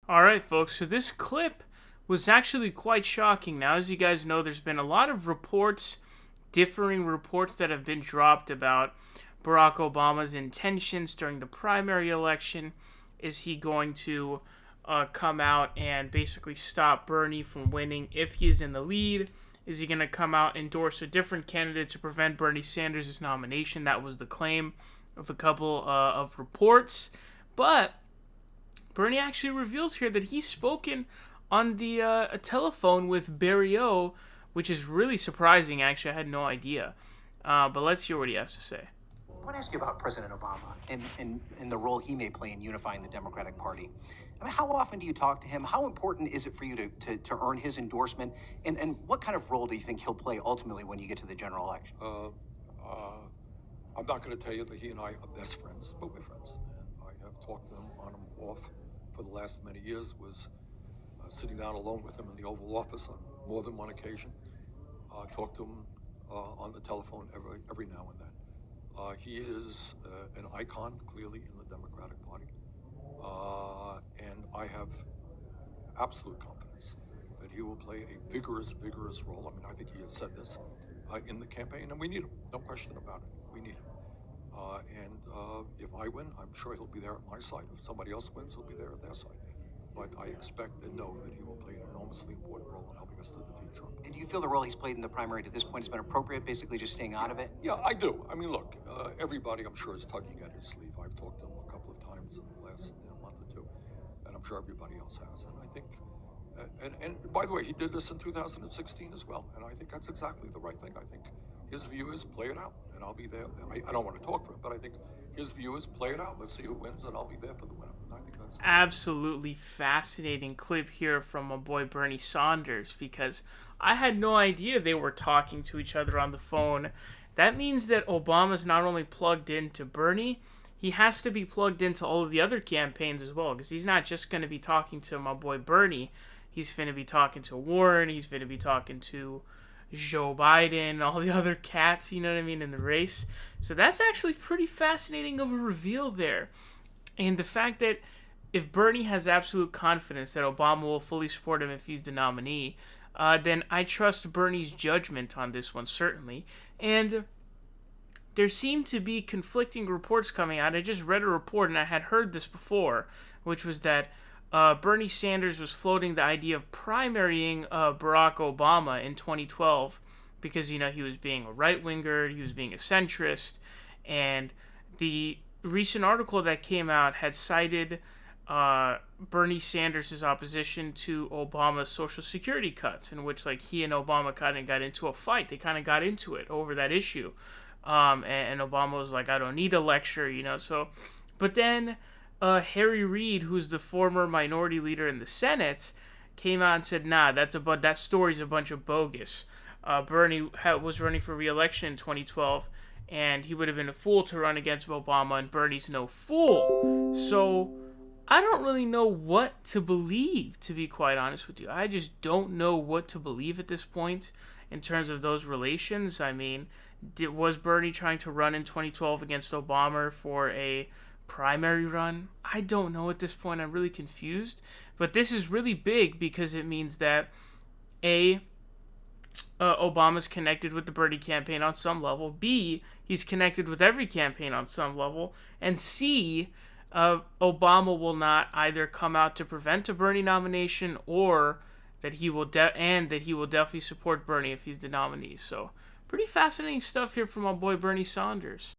All right, folks. So this clip was actually quite shocking. Now, as you guys know, there's been a lot of reports, differing reports that have been dropped about Barack Obama's intentions during the primary election. Is he going to come out and basically stop Bernie from winning if he is in the lead? Is he going to come out and endorse a different candidate to prevent Bernie Sanders' nomination? That was the claim of a couple of reports. But Bernie actually reveals here that he's spoken on the a telephone with Barry O, which is really surprising. Actually, I had no idea. But let's hear what he has to say. I want to ask you about President Obama and the role he may play in unifying the Democratic Party. I mean, how often do you talk to him? How important is it for you to earn his endorsement? And what kind of role do you think he'll play ultimately when you get to the general election? I'm not going to tell you that he and I are best friends, but we're friends. And I have talked to him on and off for the last many years, was sitting down alone with him in the Oval Office on more than one occasion. Talked to him on the telephone every now and then. He is an icon, clearly, in the Democratic Party. And I have absolute confidence that he will play a vigorous role. I mean, I think he has said this in the campaign, and we need him. No question about it. We need him. If I win, I'm sure he'll be there at my side. If somebody else wins, he'll be there at their side. But I expect and know that he will play an enormously important role in helping us to defeat Trump. And do you feel the role he's played in the primary to this point has been appropriate, basically just staying out of it? Yeah, I do. I mean, look, everybody, I'm sure, is tugging at his sleeve. I've talked to him a couple of times in the last month or two, and I'm sure everybody else has. And I think, and by the way, he did this in 2016 as well, and I think that's exactly the right thing. I think his view is play it out, and I'll be there. I don't want to talk for him, but I think his view is play it out. Let's see who wins, and I'll be there for the winner. And I think that's Absolutely fascinating clip here from my boy Bernie Sanders, because I had no idea they were talking to each other on the phone. That means that Obama's not only plugged into Bernie, he has to be plugged into all of the other campaigns as well, because he's not just going to be talking to my boy Bernie. He's going to be talking to Warren. He's going to be talking to Joe Biden, all the other cats, you know what I mean, in the race. So that's actually pretty fascinating of a reveal there. And the fact that if Bernie has absolute confidence that Obama will fully support him if he's the nominee, then I trust Bernie's judgment on this one, certainly. And there seem to be conflicting reports coming out. I just read a report, and I had heard this before, which was that Bernie Sanders was floating the idea of primarying Barack Obama in 2012 because, you know, he was being a right-winger, he was being a centrist, and the recent article that came out had cited Bernie Sanders' opposition to Obama's Social Security cuts, in which, like, he and Obama kind of got into a fight. They kind of got into it over that issue. And Obama was like, I don't need a lecture, you know, so... But then Harry Reid, who's the former minority leader in the Senate, came out and said, nah, that story's a bunch of bogus. Bernie was running for re-election in 2012, and he would have been a fool to run against Obama, and Bernie's no fool. So I don't really know what to believe, to be quite honest with you. I just don't know what to believe at this point in terms of those relations. I mean, was Bernie trying to run in 2012 against Obama for a primary run? I don't know at this point. I'm really confused. But this is really big because it means that Obama's connected with the Bernie campaign on some level. B, he's connected with every campaign on some level. And C, Obama will not either come out to prevent a Bernie nomination or that he will definitely support Bernie if he's the nominee. So pretty fascinating stuff here from my boy Bernie Sanders.